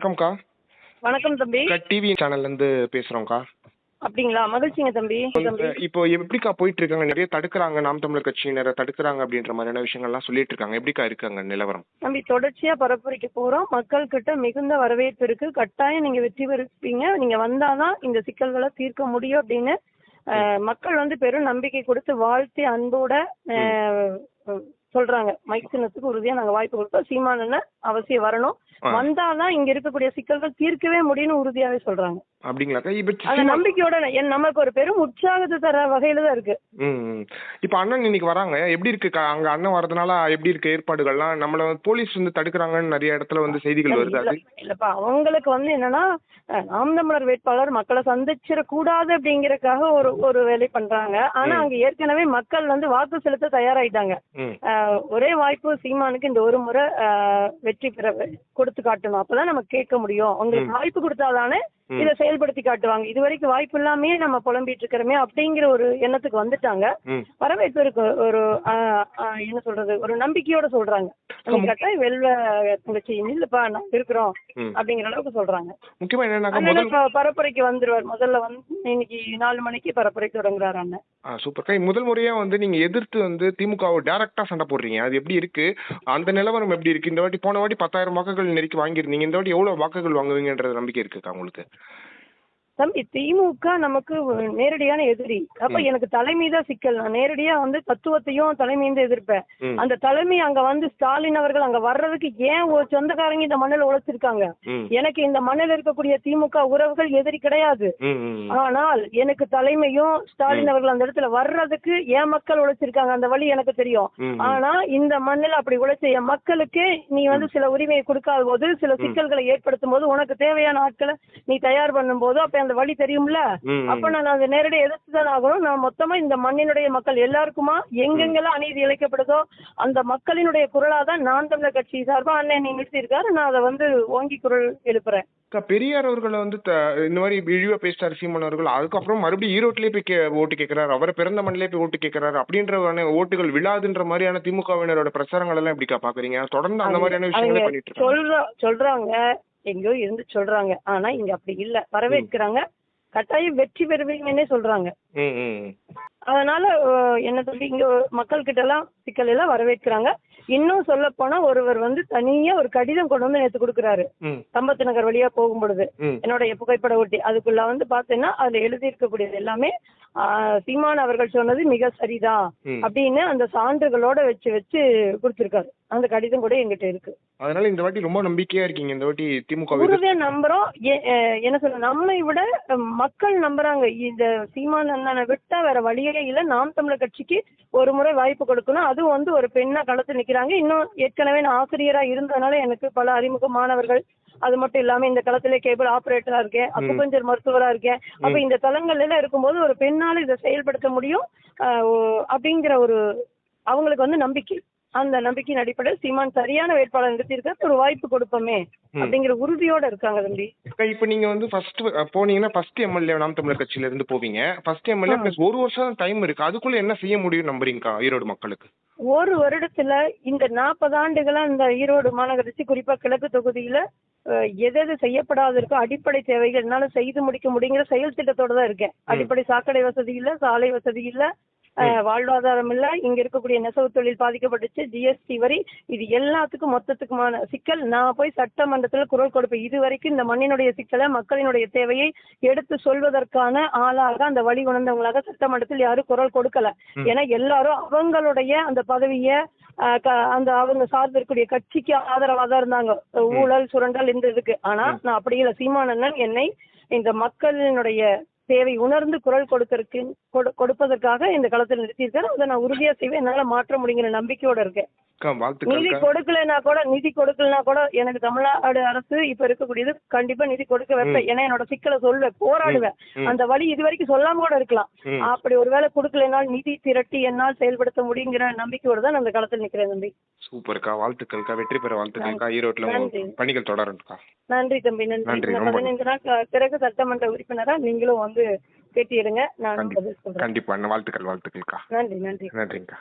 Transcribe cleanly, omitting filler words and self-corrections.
வணக்கம்க்கா. வணக்கம் தம்பி. டிவி சேனல்ல இருந்து பேசுறோம்க்கா. அப்படிங்களா? மகிழ்ச்சிங்க தம்பி. இப்போ எப்படிக்கா போயிட்டு இருக்காங்க? நிறைய தடுக்கிறாங்க, நாம் தமிழர் கட்சியினரை தடுக்கிறாங்க அப்படின்ற மாதிரியான விஷயங்கள்லாம் சொல்லிட்டு இருக்காங்க. எப்படிக்கா இருக்காங்க நிலவரம்? தம்பி, தொடர்ச்சியா பரப்புரைக்கு போறோம். மக்கள் கிட்ட மிகுந்த வரவேற்பு இருக்கு. கட்டாயம் நீங்க வெற்றி பெறுவீங்க. நீங்க வந்தாதான் இந்த சிக்கல்களை தீர்க்க முடியும் அப்படின்னு மக்கள் பெரும் நம்பிக்கை கொடுத்து வாழ்த்தி அன்போட சொல்றாங்க. மைக் சின்னத்துக்கு உறுதியா நாங்க வாய்ப்பு கொடுத்தோம். சீமான் அவசியம் வரணும், வந்தாதான் இங்க இருக்கக்கூடிய சிக்கல்கள் தீர்க்கவே முடியும்னு உறுதியாவே சொல்றாங்க. அப்படிங்களாக்கா? அந்த நம்பிக்கையோட நமக்கு ஒரு பெரும் உற்சாகத்தை தர வகையில தான் இருக்கு. இப்ப அண்ணன் இன்னைக்கு வராங்க. எப்படி இருக்கு அங்க அண்ணன் வரதுனால? எப்படி இருக்கு ஏற்பாடுகள்லாம்? நம்மள போலீஸ் தடுக்கிறாங்கன்னு நிறைய இடத்துல செய்திகள் வருது. இல்லப்பா, அவங்களுக்கு என்னன்னா, நாம் தமிழர் வேட்பாளர் மக்களை சந்திச்சிட கூடாது அப்படிங்கறதுக்காக ஒரு வேலை பண்றாங்க. ஆனா அங்க ஏற்கனவே மக்கள் வாக்கு செலுத்த தயாராயிட்டாங்க. ஒரே வாய்ப்பு சீமானுக்கு இந்த ஒரு முறை வெற்றி பெற கொடுத்து காட்டணும். அப்பதான் நம்ம கேட்க முடியும். அவங்களுக்கு வாய்ப்பு கொடுத்தாதானே இதை செயல்படுத்தி காட்டுவாங்க. இது வரைக்கும் வாய்ப்பு இல்லாமே நம்ம புலம்பிட்டு இருக்கிறோமே அப்படிங்கிற ஒரு எண்ணத்துக்கு வந்துட்டாங்க. வரவேற்பு இருக்கு. ஒரு என்ன சொல்றது, ஒரு நம்பிக்கையோட சொல்றாங்க. கட்டாயம் வெல்வ தங்கச்சி இல்லப்பா நாங்க இருக்கிறோம் அப்படிங்கிற அளவுக்கு சொல்றாங்க. முக்கியமா என்னன்னா, பரப்புரைக்கு வந்துருவார். முதல்ல இன்னைக்கு 4 மணிக்கு பரப்புரை தொடங்குறாரு அண்ணன். சூப்பர். முதல் முறையா நீங்க எதிர்த்து திமுகவை டைரக்டா சண்டை போடுறீங்க. அது எப்படி இருக்கு? அந்த நிலவரம் எப்படி இருக்கு? இந்த வாட்டி போன வாட்டி 10,000 வாக்குகள் நெருக்கி வாங்கியிருந்தீங்க. இந்த வாட்டி எவ்வளவு வாக்குகள் வாங்குவீங்கன்ற நம்பிக்கை இருக்குக்கா உங்களுக்கு? தம்பி, திமுக நமக்கு நேரடியான எதிரி. அப்ப எனக்கு தலைமைதான் சிக்கல். நான் நேரடியா தத்துவத்தையும் தலைமையும் எதிர்ப்பேன். அந்த தலைமை அங்க ஸ்டாலின் அவர்கள் அங்க வர்றதுக்கு ஏன் ஒரு சொந்தக்காரங்க இந்த மண்ணில் உழைச்சிருக்காங்க. எனக்கு இந்த மண்ணில் இருக்கக்கூடிய திமுக உறவுகள் எதிரி கிடையாது. ஆனால் எனக்கு தலைமையும் ஸ்டாலின் அவர்கள் அந்த இடத்துல வர்றதுக்கு ஏன் மக்கள் உழைச்சிருக்காங்க, அந்த வழி எனக்கு தெரியும். ஆனா இந்த மண்ணில் அப்படி உழைச்ச என் மக்களுக்கு நீ சில உரிமையை கொடுக்காத போது, சில சிக்கல்களை ஏற்படுத்தும் போது, உனக்கு தேவையான ஆட்களை நீ தயார் பண்ணும் போது அப்ப அந்த வழி தெரியும்ல. அப்ப நான் அதை நேரடியாக எதிர்த்துதான் ஆகணும். நான் மொத்தமா இந்த மண்ணினுடைய மக்கள் எல்லாருக்குமா எங்கெங்கெல்லாம் அநீதி இழைக்கப்படுதோ அந்த மக்களினுடைய குரலாதான் நான் தமிழர் கட்சி சார்பா அண்ணன் நிறுத்தி இருக்காரு. நான் அதை ஓங்கி குரல் எழுப்புறேன். பெரியார் அவர்களை இந்த மாதிரி இழிவா பேசிட்டாரு சீமான் அவர்கள். அதுக்கப்புறம் மறுபடியும் ஈரோட்டிலேயே போய் ஓட்டு கேட்கிறாரு. அவரை பிறந்த மண்ணிலே போய் ஓட்டு கேட்கிறாரு. அப்படின்ற ஓட்டுகள் விழாதுன்ற மாதிரியான திமுகவினரோட பிரச்சாரங்கள் எல்லாம் எப்படிக்கா பாக்குறீங்க? தொடர்ந்து அந்த மாதிரியான விஷயங்களை பண்ணிட்டு இருக்காங்க. சொல்றாங்க, எங்கேயோ இருந்து சொல்றாங்க. ஆனா இங்க அப்படி இல்ல. வரவேற்கிறாங்க. கட்டாயம் வெற்றி பெறுவீங்கன்னே சொல்றாங்க. அதனால என்ன சொல்லி இங்க மக்கள் கிட்ட எல்லாம் சிக்கல் எல்லாம் வரவேற்கிறாங்க. இன்னும் சொல்ல போனா ஒருவர் தனியா ஒரு கடிதம் கொண்டு நேத்து கொடுக்குறாரு. சம்பத் நகர் வழியா போகும் பொழுது என்னுடைய புகைப்பட ஒட்டி அதுக்குள்ள பாத்தீங்கன்னா அதுல எழுதி இருக்கக்கூடியது எல்லாமே சீமான் அவர்கள் சொன்னது மிக சரிதான் அப்படின்னு அந்த சான்றுகளோட வச்சு கொடுத்திருக்காரு. அந்த கடிதம் கூட எங்கிட்ட இருக்கு. அதனால இந்த வாட்டி ரொம்ப நம்பிக்கையா இருக்கீங்க. இந்த வாட்டி திமுக உறுதியா நம்புறோம். என்ன சொல்ற, நம்மை விட மக்கள் நம்புறாங்க. இந்த சீமான் அண்ணனை விட்டா வேற வழியே இல்ல. நாம் தமிழர் கட்சிக்கு ஒரு முறை வாய்ப்பு கொடுக்கணும். அதுவும் ஒரு பெண்ணா களத்தில் நிக்கிறாங்க. இன்னும் ஏற்கனவே நான் ஆசிரியரா இருந்ததுனால எனக்கு பல அறிமுக மாணவர்கள், அது மட்டும் இல்லாம இந்த களத்திலே கேபிள் ஆபரேட்டரா இருக்கேன், அக்குபஞ்சர் மருத்துவரா இருக்கேன். அப்ப இந்த தளங்கள்ல எல்லாம் இருக்கும்போது ஒரு பெண்ணால இதை செயல்படுத்த முடியும் அப்படிங்கிற ஒரு அவங்களுக்கு நம்பிக்கை. அந்த நம்பிக்கையின் அடிப்படையில் சீமான் சரியான வேட்பாளர் நிறுத்தியிருக்க ஒரு வாய்ப்பு கொடுப்போமே அப்படிங்கிற உறுதியோட இருக்காங்க தம்பி. இப்ப நீங்க ஃபர்ஸ்ட் போனீங்கன்னா ஃபர்ஸ்ட் எம்எல்ஏ நாம் தமிழர் கட்சியில இருந்து போவீங்க. ஃபர்ஸ்ட் எம்எல்ஏ பிளஸ் 1 வருஷம் டைம் இருக்கு. அதுக்குள்ள என்ன செய்ய முடியும் நம்புறீங்கக்கா ஈரோடு மக்களுக்கு? ஒரு வருடத்துல இந்த 40 ஆண்டுகளா இந்த ஈரோடு மாநகராட்சி குறிப்பா கிழக்கு தொகுதியில எது செய்யப்படாத இருக்கோ அடிப்படை தேவைகள் என்னால செய்து முடிக்க முடியுங்கிற செயல் திட்டத்தோட தான் இருக்கேன். அடிப்படை சாக்கடை வசதி இல்ல, சாலை வசதி இல்ல, வாழ்வாதாரம் இல்ல, இங்க இருக்கக்கூடிய நெசவு தொழில் பாதிக்கப்பட்டுச்சு, ஜிஎஸ்டி வரி, இது எல்லாத்துக்கும் மொத்தத்துக்குமான சிக்கல். நான் போய் சட்டமன்றத்துல குரல் கொடுப்பேன். இது வரைக்கும் இந்த மண்ணினுடைய சிக்கலை, மக்களினுடைய தேவையை எடுத்து சொல்வதற்கான ஆளாக அந்த வழி உணர்ந்தவங்களாக சட்டமன்றத்தில் யாரும் குரல் கொடுக்கல. ஏன்னா எல்லாரும் அவங்களுடைய அந்த பதவிய அந்த அவங்க சார்ந்து இருக்கக்கூடிய கட்சிக்கு ஆதரவாக தான் இருந்தாங்க. ஊழல் சுரண்டல் இந்த இதுக்கு. ஆனா நான் அப்படி இல்லை. சீமான் அண்ணன் என்னை இந்த மக்களினுடைய தேவை உணர்ந்து குரல் கொடுப்பதற்காக இந்த களத்தில் நிறுத்தியிருக்காரு. அதை நான் உறுதியா செய்வேன். என்னால மாற்ற முடியுங்கிற நம்பிக்கையோட இருக்கேன். நிதி கொடுக்கலனா கூட எனக்கு தமிழ்நாடு அரசு இப்ப இருக்கக்கூடியது கண்டிப்பா நிதி கொடுக்க வைப்பேன். ஏன்னா என்னோட சிக்கலை சொல்வேன், போராடுவேன். அந்த வழி இது வரைக்கும் சொல்லாம கூட இருக்கலாம். அப்படி ஒருவேளை கொடுக்கலனால் நிதி திரட்டி என்னால் செயல்படுத்த முடியுங்கிற நம்பிக்கையோட தான் அந்த களத்தில் நிக்கிறேன் தம்பி. சூப்பர்க்கா, வாழ்த்துக்கள்க்கா, வெற்றி பெற வாழ்த்துக்கள்க்கா. ஈரோட்ல பணிகள் தொடரும்க்கா. நன்றி தம்பி, நன்றி. 15 நாள் பிறகு சட்டமன்ற உறுப்பினரா நீங்களும் பேட்டி எடுங்க. நான் பதில் சொல்றேன். கண்டிப்பா. வாழ்த்துக்கள்க்கா. நன்றி. நன்றிங்கக்கா.